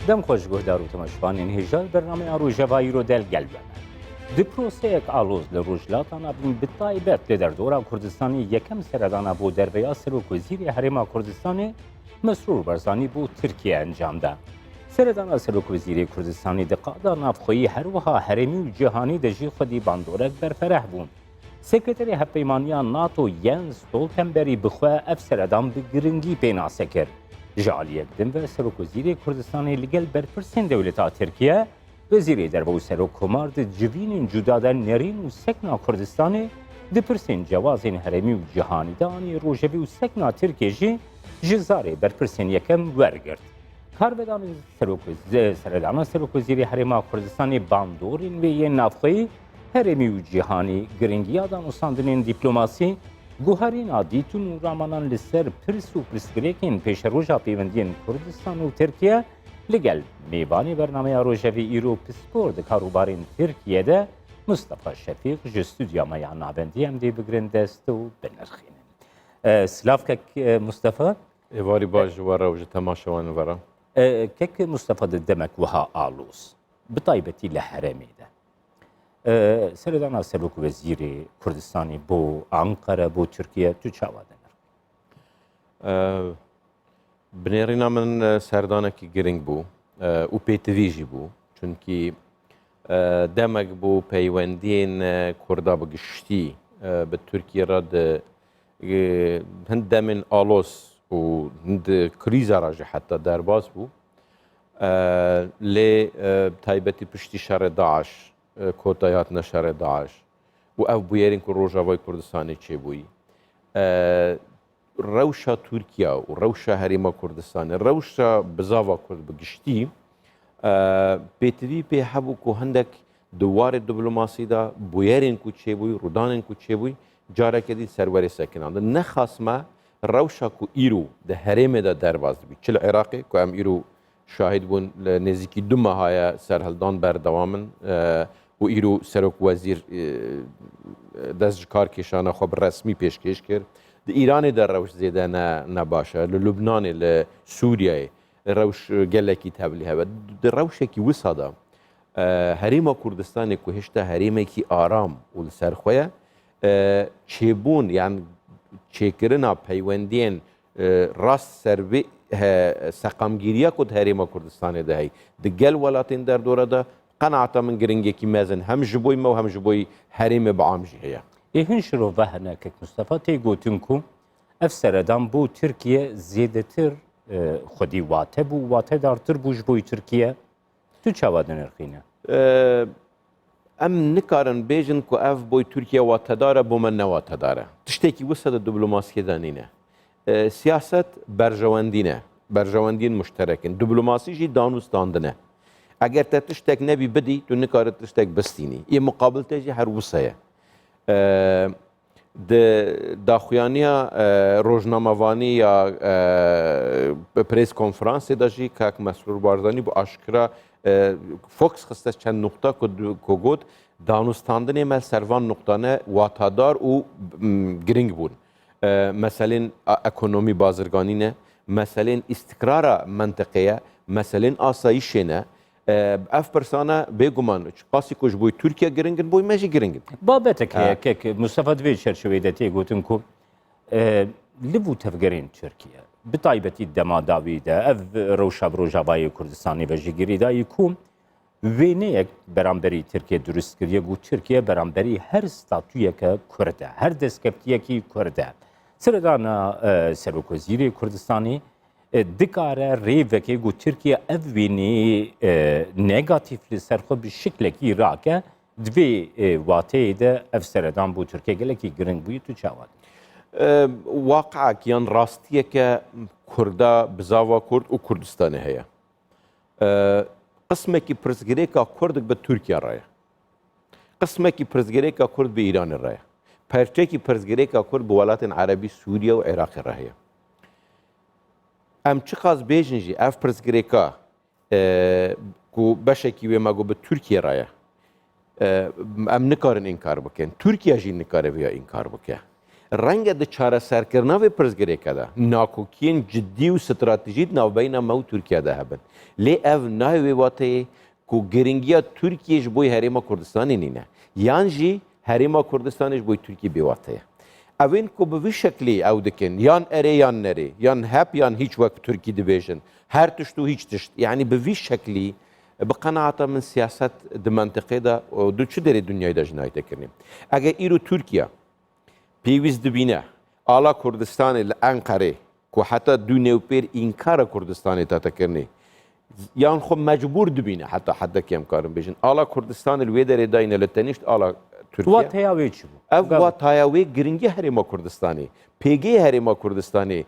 دم خوشگهدار و تماشوانین هجار برنامه روژاوایی رو دل گلبه دی پروسیک آلوز لروجلاتانا بین بتایبت لدردورا کردستانی یکم سردانا بو دربیا سروک وزیر حرم کردستانی مسرور برزانی بو ترکیه انجام ده. سردانا سروک وزیر کردستانی دقادا نافخویی هر وها حرمی و جهانی دجی خودی باندورک برفرح بون. سکرتری هپیمانیا ناتو ینس ستولتنبری بخواه اف سردان بگرنگی پینا سکر. جعلیک دم و سروک وزیر کردستانی لگل برپرسین دولتا ترکیه وزیر دربه و سروک کمار ده جوین جدادن نرین و سکنا کردستانی ده پرسین جوازین حرمی و جهانی دانی روژوی و سکنا ترکیه جزاره برپرسین یکم ورگرد. کاربدان سردانا سروک وزیر حرم کردستانی باندورین و یه نافخی هرمی و جهانی گرنگی آدم و ساندنین دیپلوماسی گوهرین آدیتون و رامانان لسر پرس و پرسگریکین پیش روژا پیوندین کردستان و ترکیه لگل میبانی برنامه روژوی ایرو پسپور ده کاروبارین ترکیه ده مصطفى شفیق جستودیا میان نابندی هم دی بگرن دست و بنرخینن. سلاف کک مصطفى؟ ایواری باش ورا وجه تماشوان ورا. کک مصطفى ده دمک وها آلوس بطایبتی لحرمی ده. سردانا سروک وزیر کردستانی بو انقره بو ترکیه تو چاوادن بنێڕینا من سەردانێکی گرنگ بوو و پێتەویژی بوو چونکی دەمەک بوو پەیوەندیên کوردا بگشتی بە تورکیە هەند دەمên ئالۆس و هەند کریزا ڕژە حتا دەرباز بوو لێ تایبەتی پشتی شەڕێ داعش کۆتای هاتنە شەڕێ داعش و ئەو بویێرین کو ڕۆژاوای کوردستانی چێبووی ڕەوشە تورکیا و ڕەوشە هەرێمە کوردستانی ڕەوشە بزاوا کورد بگشتی پێتوی پێ هەبوو کو هەندێک دووارێ دیبلۆماسیدا بویێرین کو چێبووی ڕوودانên کو چێبووی جارێکە دی سەروەرێ سەکناندن نەخاسمە ڕەوشە کو ئیرو دە هەرێمێدا دەرباز دەبی چ لە عێراقێ کو ئەم ئیرو شاهد بوون لە نێزیکی دوو مەهایە سەرهەڵدان بەردەوامن و ئیرو سەرۆک وەزیر دەست کار کێشانە خۆ ڕەسمی پێشکەش کرد د ئیرانê de rewş zêde ne baş e li Lubnanê li Sûriyeyê rewş gelekî tevlî hebe di rewşekî wisa da herêma Kurdistanê ku hêşta herêmekî aram û li ser xwe ye çêbûn yan çêkirina peywendiyên rast servê seqamgîriya ku di herêma Kurdistanê de heye di gel welatên derdora da qenaeta min giringekî mezin hem ji bo me û hem ji bo herêmê bi am jî heye. ایهن شروع به هنکک مصطفى تی گوتن کو افسردان بو ترکیه زیادتر خودی واته بو واته دارتر بوج بوی ترکیه تو چاوادن ارخینه ام نکارن بیجن کو اف بوی ترکیه واته داره بو من نواته داره تشتکی وسط دیپلماسی دانینه سیاست برجواندین مشترکن دیپلماسی جی دانوستاندنه اگر تشتک نبی بدی تو نکارت تشتک بستینی یه مقابل تجی هر وسایه داخویانیا روزنامه‌وانی یا پریس کنفرانسی داشتی که مسرور بارزانی با آشکارا فوکس خسته چند نقطه کود دانستاندن مل سروان نقطانه واتادار و گرینگ بود مثلا اکونومی بازرگانی نه مثلا استقرار منطقه مثلا آسایش نه اف پرسانه بگمان قاسی کش بوی ترکیه گرینگن بوی ماجی گرینگن بابتك هيك مصطفى دوي شرشويدتي قلتنكم لبو تفكرين تركيا بطايبتي الدماداوي ده اف روشا بروجاباي كردستاني بجيجري دا يكون وينيك برامبري تركيا درست كريه قو تركيا برامبري هر ستاتوية كرده هر دسكبتية كي كرده سردانا سروك وزيري كردستاني دکاره ریوکی گو ترکیه اوینی نگاتیف لسرخو بشکل کی راکه دوی واته ده افسردان بو ترکیه گله کی گرنگ بوی تو چاواد واقعا کیان راستیه که کردا بزاوا کرد و کردستانی هیا قسمه کی پرزگری که کرد به ترکیه راه قسمه کی پرزگری که کرد به ایران راه پرچه کی پرزگری که کرد به ولایت عربی سوریه و عراق راه ام چی خواست بیجن جی اف پرزگریکا کو بشکی و مگو به ترکیه راه ام نکارن انکار بکن ترکیه جی نکاره ویا انکار بکن رنگ د چاره سرکرنا و پرزگری کده ناکوکین جدی و استراتژی ناوبینا مو ترکیه ده هبن لی اف نای واته کو گرینگیا ترکیه بوی هریما کردستان نینه یان جی هریما کردستانش بوی ترکیه بیواته اوین کو به شکلی او دکن یان اره یان نره یان هپ یان هیچ وقت ترکی دیویژن هر تشتو هیچ تشت یعنی به شکلی بقناعت من سیاست د منطقه دا و دو چه داری دنیای دا جنایت کنیم اگه ایرو ترکیه پیویز دبینه آلا کردستان لانقره که حتی دو نیوپیر اینکار کردستان تا تکرنه یان خب مجبور دبینه حتی کم کارم بیشن آلا کردستان الویدر داینه لتنیشت آلا ترکیه وات هیاوی چی بود؟ اف وات هیاوی گرینگی هریما کردستانی پیگی هریما کردستانی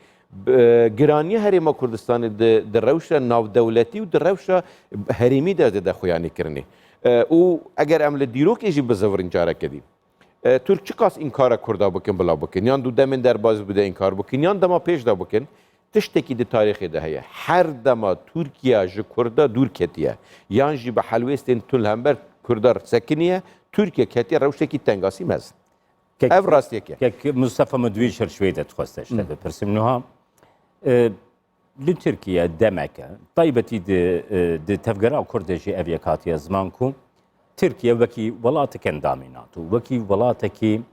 گرانی هریما کردستانی در روش ناو دولتی و در روش هریمی ده خویانی کرنی او اگر عمل دیروک ایجی بزورین جاره کدیم ترک چی قاس این کار کرده بکن بلا بکن یان دو دمین در باز بوده این کار بکن یان دما پیش دا بکن تشتکی دی تاریخی ده هیه هر دما ترکیه جی کرده دور کتیه یان جی به حلویستین تل همبر کردار سکنیه ترکیه کتیه روشتکی تنگاسی مزن اف راستیه که مصطفى مدوی شویده تخواستش ده بپرسیم نوها لترکیه دمکه طیبتی ده تفگرا کرده جی اویکاتی زمان کو ترکیه وکی ولاتک اندامیناتو وکی ولاتکی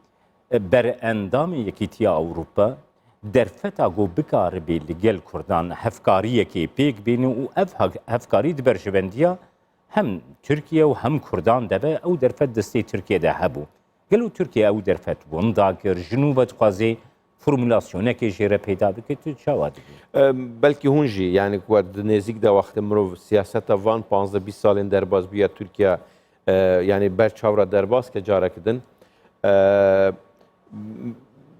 بر اندامی یکیتیا اوروپا در فتا گو بکار بی لگل کردان هفکاریه که پیک بینو و اف هفکاری دبر جوندیا هم ترکیه و هم کردان دبه او در فت دستی ترکیه ده هبو گلو ترکیه او در فت وندا کر جنوبت خوازی فرمولاسیونه که جیره پیدا بکه تو چاوادی بلکه هونجی یعنی که نزدیک ده وقت مرو سیاست وان 15-20 سالین در باز بیا ترکیه یعنی برچاورا در باز که جاره کدن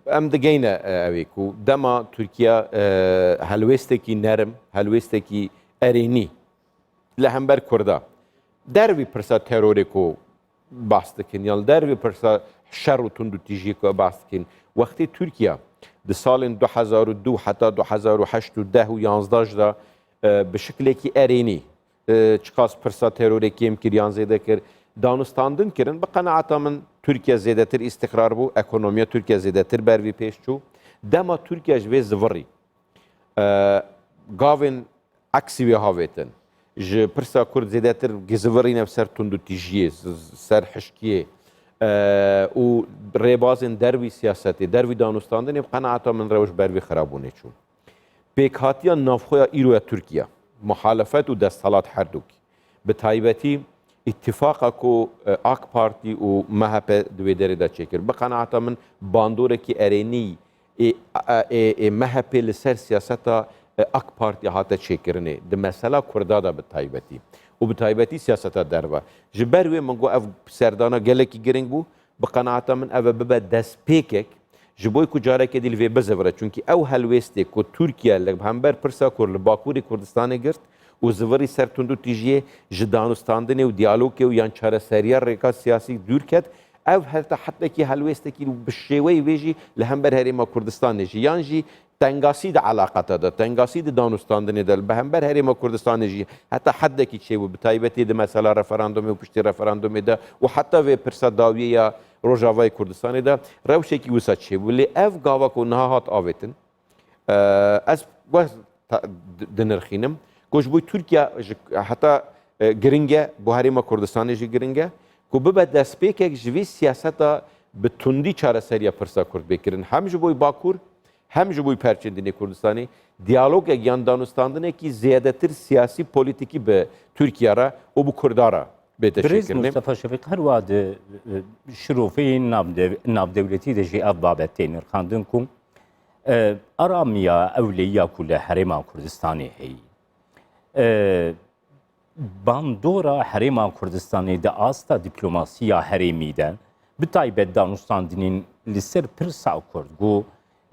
ام دگینه اوی کو دما ترکیه هلوستکی نرم هلوستکی ارینی لهمبر کرده دروی پرسا تروری کو باستکن یا دروی پرسا شر و تندو تیجی کو باستکن وقتی ترکیه د سال 2002 حتی 2008 و 10 و 11 دا به شکلی که ارینی چقاس پرسا تروری که امکریان زیده کرد دانستاندن کردن به قناعت من ترکیه زیاده تر استقرار بو اکونومی ترکیه زیاده تر بروی پیش چو دما ترکیه جوی زوری گاوین عکسی وی هاویتن ج پرسا کرد زیاده تر گزوری نفسر تندو تیجیه سر حشکیه و ریبازن دروی سیاستی دروی دانستاندن به قناعت من روش بروی خرابونه چون پیکاتیا نافخویا ایرویا ترکیه محالفت و دستالات هر دوکی به تایبتی اتفاق کو آک پارتی و مهپ دوی داره دا چکر بقناعت من باندوره کی ارینی مهپ لسر سیاست آک پارتی هاته چکرنه ده مسئله کرده دا به تایبتی و به تایبتی سیاست دروا جبروی منگو اف سردانا گله کی گرنگ بو بقناعت من اف ببا دست پیکک جبوی کو جاره که دیل وی بزوره چونکی او هلوسته کو ترکیه لگ همبر پرسا کر لباکوری کردستان گرد و زوری سر تندو تیجیه جدانستاندن و دیالوگ و یان چاره سریار ریکا سیاسی دور کد او حتی که هلوسته کی بشوی ویجی لهمبر هریما کردستان نجی یان جی تنگاسی د علاقات ده تنگاسی د دانستاندن دل به همبر هریما کردستان نجی حتی حد کی چه و بتایبتی د مثلا رفراندوم و پشتی رفراندوم ده و حتی و پرسا داویه روجاوای کردستان ده روشه کی وسط چه ولی اف گاوا کو نهات آوتن از دنرخینم کوش بوی ترکیه حتی گرینگه بو هریما کردستان جی گرینگه کو به دست پیک جوی سیاست به تندی چاره سریا پرسا کرد بکرن هم جو بوی باکور هم جو بوی پرچندین کردستانی دیالوگ یان دانستاندنه کی زیادتر سیاسی پولیتیکی به ترکیه را و بو کردارا بهتر برز مصطفى شفیق هر واد شروفی ناب دولتی ده جی اف بابتین خاندن کم ارامیا اولیا کل حرما کردستانی هی باندورا حرما کردستانی ده آستا دیپلوماسیا حرمی ده بتایبت دانستاندنین لسر پرسا کرد گو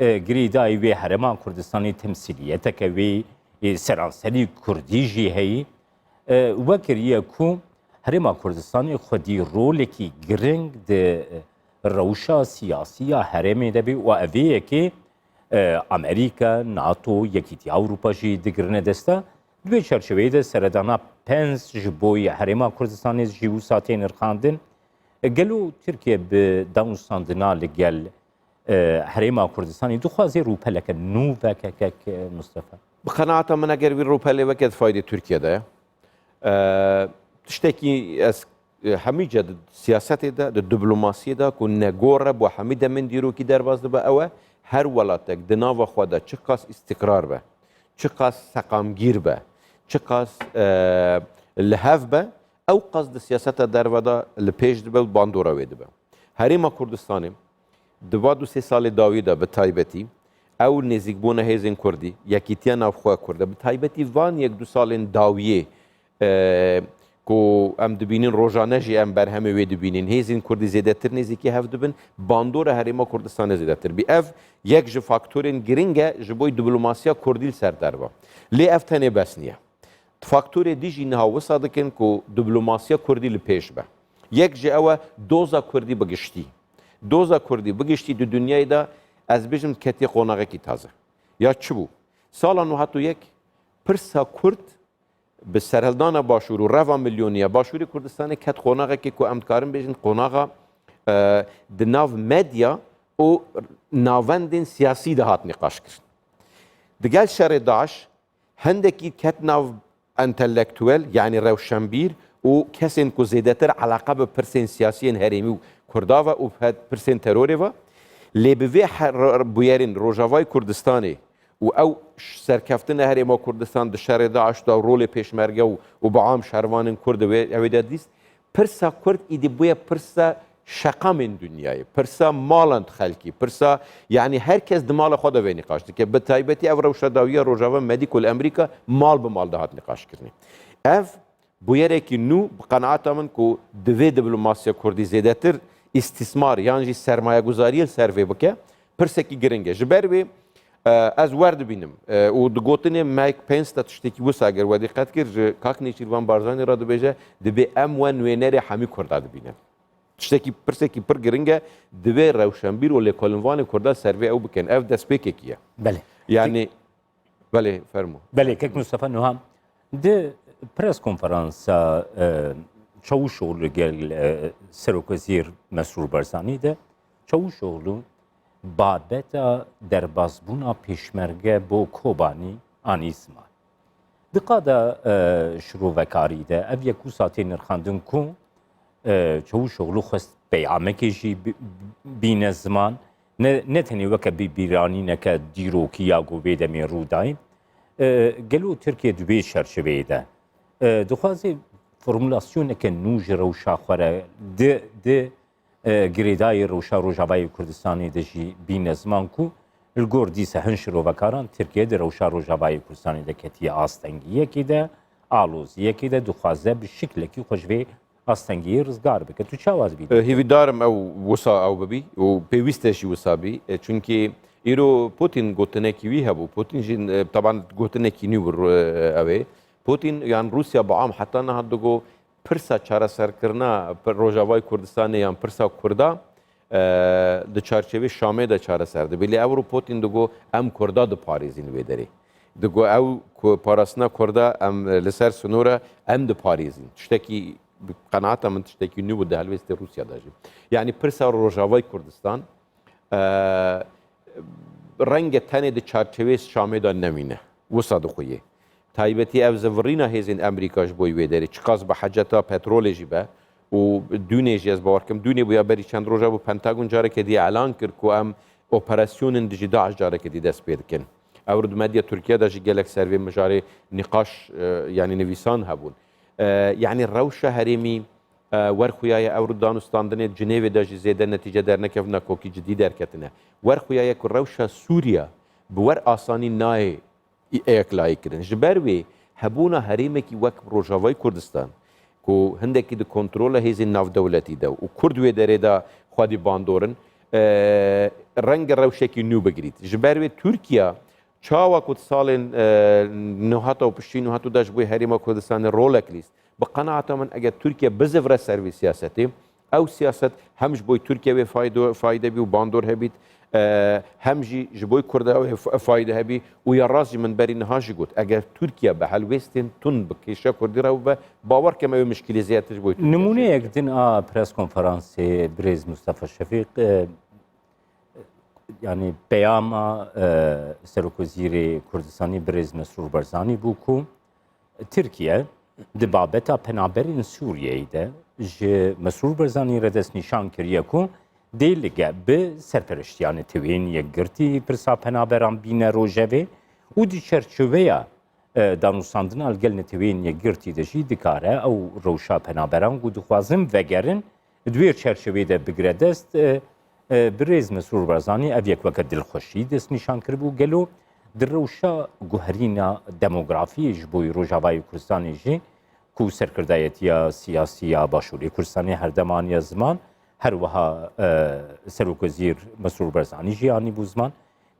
گریدای وی حرما کردستانی تمثیلیت که وی سرانسری کردی جی هی وکریه کو هرما کردستانی خودی رولی کی گرنگ ده روشا سیاسی هرمی دبی و اویه که امریکا، ناتو، یکیتی اروپا جی دگرنه دسته دوی چرچوه ده سردانا پنز جبوی هرما کردستانی جیو ساتین ارخاندن گلو ترکیه به دانستاندنا لگل هەرێما کوردستانی دخوازێ ڕووپەلەکە نوڤەکەکەک مستەفا بقەنەعەتە من ئەگەر وی ڕووپەلێوەکێت فایدەی تورکیەدایە تشتێکی هەمیجە سیاسەتێدا دیبلۆماسیەدا و نەگۆڕە بۆ هەمی دەمن دیرۆکی دەرباز دەبە ئەوە هەر وڵاتێک di nava xwe de çi qas îstikrar be, çi qas seqamgîr be, çi qas li hev be, ew qas di siyaseta derve de li pêş dibe û bandora wê dibe. Herêma Kurdistanê di va du sê salê dawî de bi taybetî ew nêzîkbûna hêzên Kurdî, yekîtiya navxwe Kurd e bi taybetî van yek du salên dawiyê ku em dibînin rojane jî em berhemê wê dibînin hêzên Kurdî zêdetir nêzîkî hev dibin bandora Herêma Kurdistanê zêdetir bî ev yek ji faktorên giring e ji bo dîplomasiya Kurdî li ser derve lê ev tenê bes niye faktorê dî jî niha wisa dikin ku dîplomasiya Kurdî li pêş be yek ji ew e doza Kurdî bigiştî doza Kurdî bigiştî di dunyayê de ez bêjim ketiye qonaqekî taze ya çi bû sala 1991 pirsa Kurd bi serhildana başûr û reva milyoniya başûrê Kurdistanê ket qonaqekê ku em dikarin bêjin qonaxa di nav medya û navendên siyasî de hat nîqaş kirin. Di gel şerê Daeş hindekî ket nav entelektûel yanî rewşenbîr û kesên ku zêdetir eleqa bi pirsên siyasiyên herêmî û Kurda ve û pirsên terorê ve lê bi vê bûyerên Rojavayê Kurdistanê û ew serkeftina Herêma Kurdistan di şerê Daeş da rolê pêşmerge û bi am şervanên Kurd ew de dîst pirsa Kurd îdî bûye pirsa şeqamên dunyayê pirsa malan xelkî pirsa yanî herkes di mala xwe de vê nîqaş dike bi taybetî ev rewşedawiya Rojava Medîkol Amerîka mal bi mal de hat nîqaş kirinê ev bûyerekî nû bi qenaeta min ku di vê dîplomasiya Kurdî zêdetir îstismar yan jî sermayeguzariyê ser vê bike pirsekî giring e ji ber wê ez werdibînim û di gotinê Mike Pence de tiştekî wisa eger we diqet kir ji Kak Nêçîrvan Barzanî re dibêje dibe em wen wênerê hemî Kurda dibînin. Tiştekî pirsekî pir giring e divê rewşenbîr û lêkolînvanê Kurda ser vê ew bikin. Ev destpêkekî ye. Belê. Yani belê fermo. Belê kek Mustafa Nuham di pres konferansa Çavuşoğlu gel Serokvezîr Mesrûr Barzanî de Çavuşoğlu babeta derbasbûna pêşmerge bo Kobanî an îsma. Di qada şirovekarî de ev yek wisa tê nirxandin ku Çavuşoğlu xwest peyamekê jî bîne ziman ne tenê weke bîranîneke dîrokî ya ku vê demê rûdayîn gelo Tirkiye di vê çerçeveyê de dixwaze formulasyoneke nû ji rewşa xwe re di girêdayê rewşa Rojavayê Kurdistanê de jî bîne ziman ku li gor dîsa hin şirovekaran Tirkiye di rewşa Rojavayê Kurdistanê de ketiye astengiyekê de aloziyekê de dixwaze bi şiklekî xwe ji vê astengiyê rizgar bike. Tu çawaz bî? Hêvîdarim ew wisa ew bibî û pêwîst e jî wisa bî çünkî îro Putin gotinekî wî hebû Putin jî taban gotinekî nû ew ê Putin yan Rusya bi am heta niha digo pirsa çareserkirina Rojavayê Kurdistanê yan pirsa Kurda di çarçevê Şamê de çareser dibe. Lê ew Putin digo em Kurda diparêzin wê derê. Digo ew parastina Kurda em li ser sinûre em diparêzin. Tiştekî bi qenaeta min tiştekî nû bû di helbestê Rusya de jî. Yani pirsa Rojavayê Kurdistan renge tenê di çarçevê Şamê de nemîne. Wisa dixuye. Taybetî ev zivirîna hêzên Amerîka ji bo wê derê çiqas bi heceta petrolê jî be û dûnê jî ez bawer kim dûnê bûya berî çend roja bû Pentagon carekê dî elan kir ku em operasyonên dijî Daeş carekê dî dest pê dikin. Ew di medya Tirkiye de jî gelek ser vê mijarê nîqaş yanî nivîsan hebûn. Yani rewşa herêmî werxuyaye ew danûstandinê Cinêvê de jî zêde netîce dernekevna kokî cidî derketine. Werxuyaye ku rewşa Sûriya bi wer asanî nayê eklayî kirin. Ji ber wê hebûna herêmekî wek Rojavayê Kurdistan ku hindekî di kontrola hêzên navdewletî de û Kurd wê derê de xwedî bandorin renge rewşekî nû bigirît. Ji ber wê Tirkiye çawa ku salên nuhata û piştî nuhatû de ji bo Herêma Kurdistanê rolek lîst. Bi qenaeta min eger Tirkiye bizivre ser vê siyasetê ew siyaset hem ji bo Tirkiye wê fayde bî û bandor hebît hem jî ji bo Kurda wê fayde hebî û ya rast jî min berî niha jî got eger Tirkiye bi helwestên tund bi kêşa Kurdî re be bawer kem ew mişkilê zêdetir ji bo Tirkiye. Nimûneyek din a pres konferansê Birêz Mustafa Şefîq yani peyama Serokvezîrê Kurdistanê Birêz Mesrûr Barzanî bû ku Tirkiye di babeta penaberên Sûriyeyê de ji Mesrûr Barzanî re dest nîşan kiriye ku dê lige bi serpereştiyanê tevên yekgirtî pirsa penaberan bîne rojevê û di çerçeveya danûstandina li gel netewên yekgirtî de jî dikare ew rewşa penaberan ku dixwazin vegerin di wê çerçeveyê de bigire dest Birêz Mesrûr Barzanî ev yek weke dilxweşî dest nîşan kiribû gelo di rewşa guherîna demografiyê ji bo Rojavayê Kurdistanê jî ku serkirdayetiya siyasî ya Başûrê Kurdistanê her demaniya ziman her wiha Serokvezîr Mesrûr Barzanî jî anî bû ziman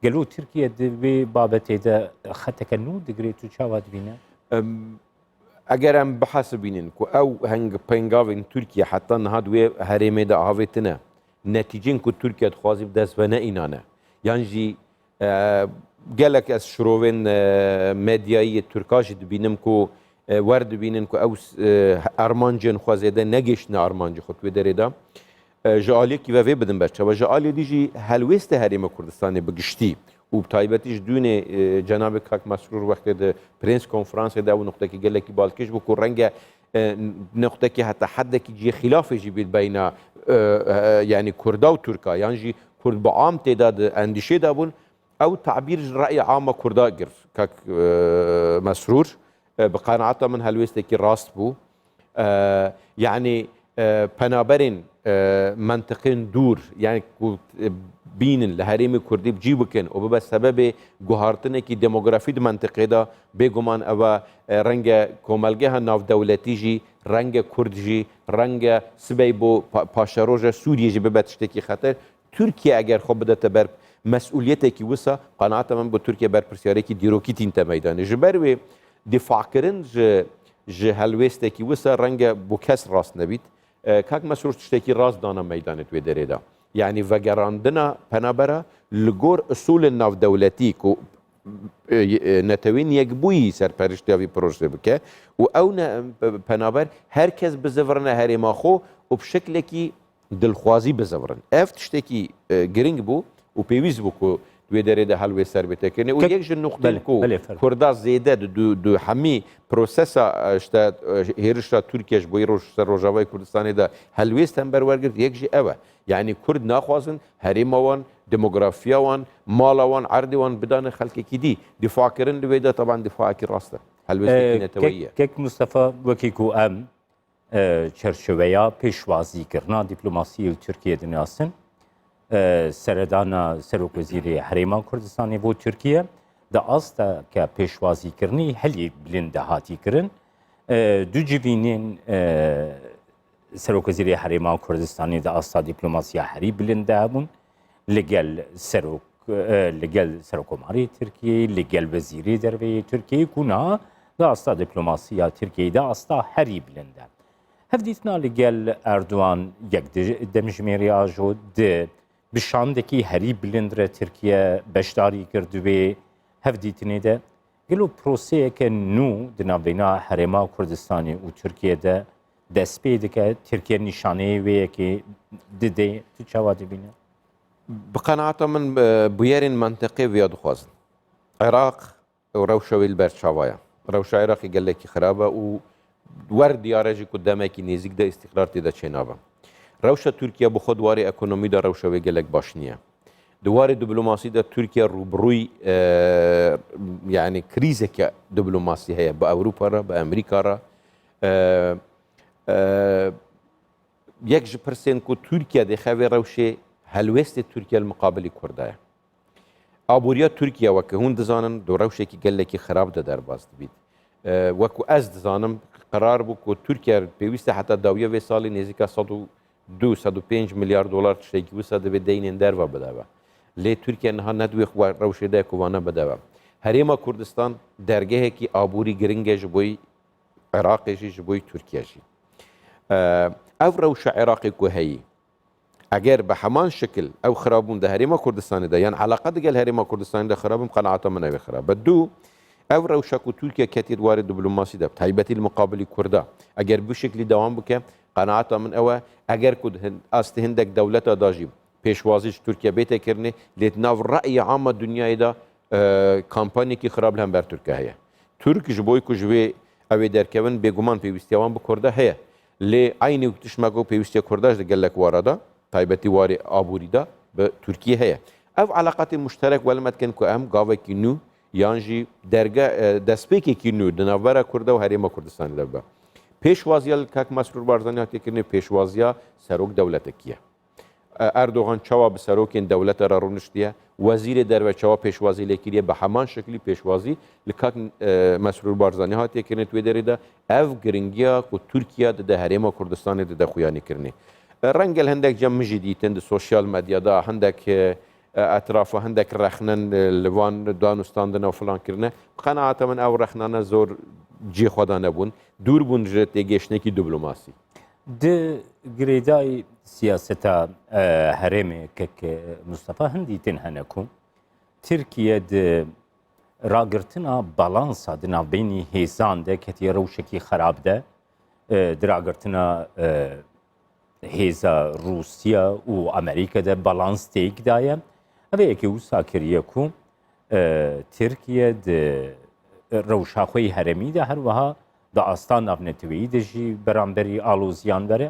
gelo Tirkiye di vê babetê de xeteke nû digire tu çawa dibîne? Eger em bihesibînin ku ew heng pengavên Tirkiye heta niha di wê herêmê de avêtine netîcên ku Tirkiye dixwazî bi dest ve neînane yan jî gelek ez şirovên medyayî Tirka jî dibînim ku werdibînin ku ew armancên xwe zêde negêştine armancî xwe wê derê de ji aliyekî ve vê bidin berçava ji aliyê dî jî helwêstê herêma Kurdistanê bi giştî û bi taybetî ji dûnê Cenabê Kak Mesrûr wextê di Prens Konferansê de ew noxtekî gelekî balkêş bû ku renge noxtekî heta heddekî cî xilafê jî bî beyna yani Kurda û Tirka yan jî Kurd bi am têda di endîşê de bûn ew tabîr ji reyê ama Kurda gir Kak Mesrûr bi qenaata min helwêstekî rast bû yani penaberên منطقên dûr yani ku bînin li herêmê Kurdî cî bikin û bibe sebebê guhartinekî demografî di mentiqê de bêguman ew renge komelgeha navdewletî jî renge Kurd jî renge sibey bo paşeroja Sûriye jî bibe tiştekî xeter Tirkiye eger xwe bidete ber mesulîyetekî wisa qenaata min bu Tirkiye berpirsiyarêkî dîrokî tînte meydanê ji ber wê dîfakirin ji helwêstekî wisa renge bu kes rast nebît Kak Mesrûr tiştekî rast dana meydanê wê derê de yani vegerandina penabera li gor usulên navdewletî ku netewên yekbûyî serperiştiya vî projeyê bike û ew penaber herkes bizivirine herêma xwe û bi şeklekî dilxwazî bizivirin ev tiştekî giring bû û pêwîst bû ku wê derê de helwê serbêtekirinê û yek ji nuqtên ku Kurda zêde di hemî prosesa işte hêrişa Tirkiye ji bo Rojavayê Kurdistanê de helwêst hem berwergirt yek jî ew e yani Kurd naxwazin herêma wan demografiya wan mala wan erdê wan bidane xelkekî dî dîfakirin li wê de taban dîfaekî rast e helwêstekî neteweyî ye Kek Mustafa wekî ku em çerçeveya pêşwazîkirina dîplomasiyê Tirkiye dinasin seredana Serokvezîrê Herêma Kurdistanê bû Tirkiye di asta ke pêşwazîkirinî helî bilind de hatî kirin du civînên Serokvezîrê Herêma Kurdistanê di asta dîplomasiya herî bilind de hebûn li gel Serokkomarê Tirkiyeyê li gel Wezîrê Derveyê Tirkiyeyê ku na di asta dîplomasiya Tirkiyeyê de asta herî bilind e hevdîtina li gel Erdogan yek demjimêriya jo di bi şandekî herî bilind re Tirkiye beşdarî kir divê hevdîtinê de gelo proseyeke nû di navbêna Herêma Kurdistanê û Tirkiye'de dest pê dike Tirkiye nîşaneyê wê yekê didê tu çawa dibîne? Bi qenaata min bûyerên mentiqê vêya dixwazin Iraq û rewşa wê li ber çawa ye rewşa Iraqê gelekî xirab e û wer diyare jî ku demekî nêzik de îstîqrar tê de çênabe rewşa Tirkiye bi xwe di warê ekonomî de rewşa wê gelek baş niye di warê diplomasî de Tirkiye rûbirûyî yani krîzeke diplomasî heye bi Ewropa re bi Amerîka re yek ji pirsên ku Tirkiye dixeve rewşê helwêstê Tirkiye li muqabilî Kurda ye aboriya Tirkiye weke hûn dizanin du rewşekî gelekî xirab de derbas dibît wekû ez dizanim قرار بوو ku Tirkiye pêwîst e heta dawiya vê salê nêzîka 105 milyar dolar tiştekî wisa divê deynên derve bideve lê Tirkiye niha nedwê rewşê de ku wana bideve Herêma Kurdistan dergehekî aborî giring e ji bo Iraqê jî ji bo Tirkiye jî ev rewşa Iraqê ku heyî eger bi heman şekil ew xirabûn di Herêma Kurdistanê de yan eleqa digel Herêma Kurdistanê de xirabim qenaata min ew ê xirab e du ev rewşa ku Tirkiye ketî warê diplomasî de taybetî li muqabilî Kurda eger bu şeklî dewam bike qenaata min ew e eger ku astê hindek dewleta da jî پێشوازیش تورکیا بێتێکردنێ لێت ناو ڕەئی عامە دنیایدا کامپانێکی خراپ لەم بەر تورکە هەیە تورکیش بۆی کو ژێ ئەوێ دەرکەون بێگومان پێویستیاوان بە کوردە هەیە لێ ئاینی تشمەگە و پێویستە کورداش لەگەل لە کوارەدا تایبەتی واری ئابووریدا بە تورکیە هەیە ئەو علاقاتی مشترک وەلمەتکەن کو ئەم گاوێکی نو یانجی دەرگە دەستپێکێکی نو دناوبەرە کوردە و هەرێمە کوردستانی دەبە پێشوازیە کاک مەسرور بارزانانی هاتێکردنی پێشوازیە سەرۆک دەولەتێکیە ئەردۆغان چاوا بە سەرۆکێن دەولەتە ڕڕونشتیە وەزیرە دەرەوە چاوا پێشوازی لێکریە بە هەمان شکلی پێشوازی لە کاک مەسرور بارزانانی هاتێکردنێت توێ دەرێدا ئەو گرنگیە و تورکیا دەدە هەرێمە کوردستانی دەدە خویانیکردنی ڕەنگەل هەندێک جەم مژی دیتن سوۆسیال مەدیادا هەندێک ئەترافە هەندێک ڕەخنن لەوان دانوستاندنە و فلانکردنە قەنەعاتە من ئەو ڕەخنانە زۆر جێخوادا نەبوون دوور بوون ژێ تێگەشتێکی دیبلۆماسی گرێدای سیاسەتا هەرێمێکێک مستەفا هەندی تن هەنەکوم ترکیە ڕاگرتنا باڵانسا دناوبینی هێزان دە کەتی ڕەوشێکی خراپدە دراگرتنا هێزە رووسیا و ئەمریکەدە باڵانس تێکدایە ئەوەیەکی وساکردیەکوم ترکیە ڕەوشاخۆی هەرەمیدا هەروەها دا ئاستان ناونەتەوەیی دەژی بەرامبەری ئالۆزیان بەرە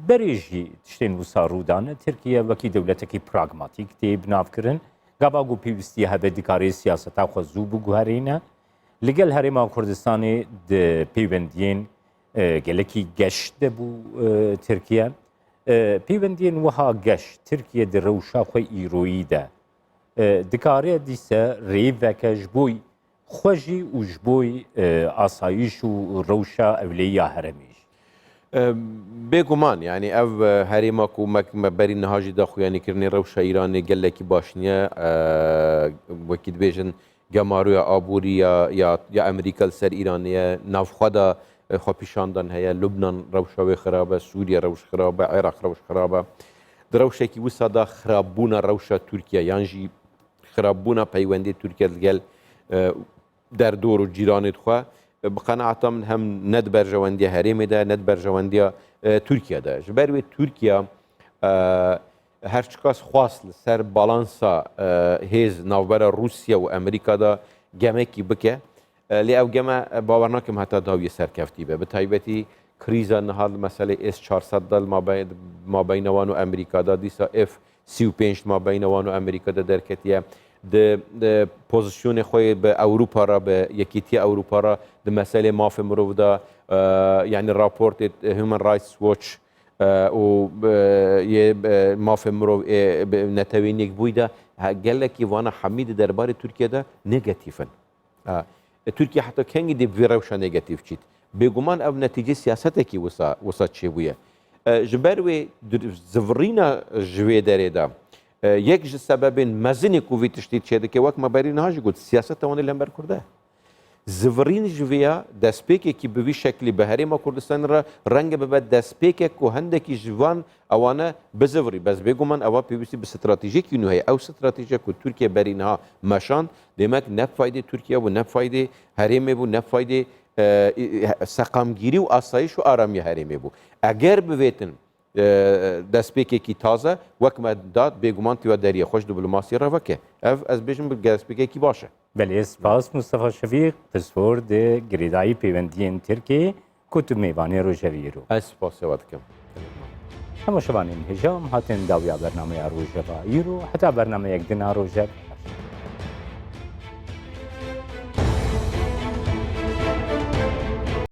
بەرێژی تشتێن وسا ڕوودانە ترکیە وەکی دەولەتێکی پراگماتیک تێ بناوکردن گاباگ و پێویستی هەبێ دیکاری سیاسەتا خۆ زوو بگوهرینە لەگەل هەرێما کوردستانی پەیوەندیên gelekî geş de bû Tirkiye pêwendiyên wiha geş Tirkiye di rewşa xwe îroyî de dikare dîse rêveke ji bo xwe jî û ji bo asayîş û rewşa ewlêya herêmê بێگومان یعنی ئەو هەرێما و مەبەری نەهاژی داخویانیکردنی ڕەوشە ئیرانی گەلێکی باش نییە وەکی دبێژن گەمارویە ئابووری یا ئەمریکا سەر ئیرانیە ناوخوادا خۆپیشاندان هەیە لوبنان ڕەوشەوەی خراپە سووریە ڕەوش خراپە عێراق ڕەوش خراپە درەوشێکی وسادا خراپبوونە ڕەوشە تورکیا یانژی خراپبوونە پەیوەندی تورکیا لەگەل دەردۆر و جیرانێت خوا بقەنەعەتە من هەم نەت بەرژەوەندیە هەرێمێدا نەت بەرژەوەندیە تورکیادا ji ber wê Tirkiya her çi qas xwast li ser balansa hêz navbera Rûsya û Amerîkada gemekî bike lê ew geme bawer nakim heta dawiye serkeftî be bi taybetî krîza nihal meselê S-400 dal mabeyna wan û Amerîkada dîsa F-35 mabeyna wan û Amerîkada derketiye di pozisyonê xwe bi Ewropa ra bi yekîtiya Ewropa ra di meselê mafê mirov da yani raportê Human Rights Watch û yê mafê mirov netewîniyek bûyî de gelekî vana hemî di derbarê Tirkiyeyê negatif in Tirkiye heta kengî dê vê rewşa negatif çît bêguman ev netîce siyasetekî wisa çêbûye ji ber wê zivirîna ji wê derê de yek ji sebebên mezinê ku vê tiştî çêdike wek me berî niha jî got siyaseta wan ê lember Kurd e zivirîn ji vê ya destpêkekî bi vî şeklî bi herêma Kurdistanê re renge bibe destpêkek ku hendekî ji van ewane bizivirî bez bêguman ewa pêwîstî bi stratejîkî nû heye ew stratejiya ku Tirkiye berî niha meşand demek ne faydê Tirkiye bû ne faydê herêmê bû ne faydê seqamgirî û asayîş û aramiya herêmê bû eger bivêtin destpêkekî taze wek me dat bêguman tîwa deriye xweş diplomasî re veke ev ez bêjim bi destpêkekî baş e Belê spas Mustafa Şefîq pirsgor di girêdayî pêwendiyên Tirkiyeyê ku tu mêvanê rojevî îro ez spasiyeva dikim Hema şevanên hêja hatin dawiya bernameya rojeva îro heta bernameyek dina rojev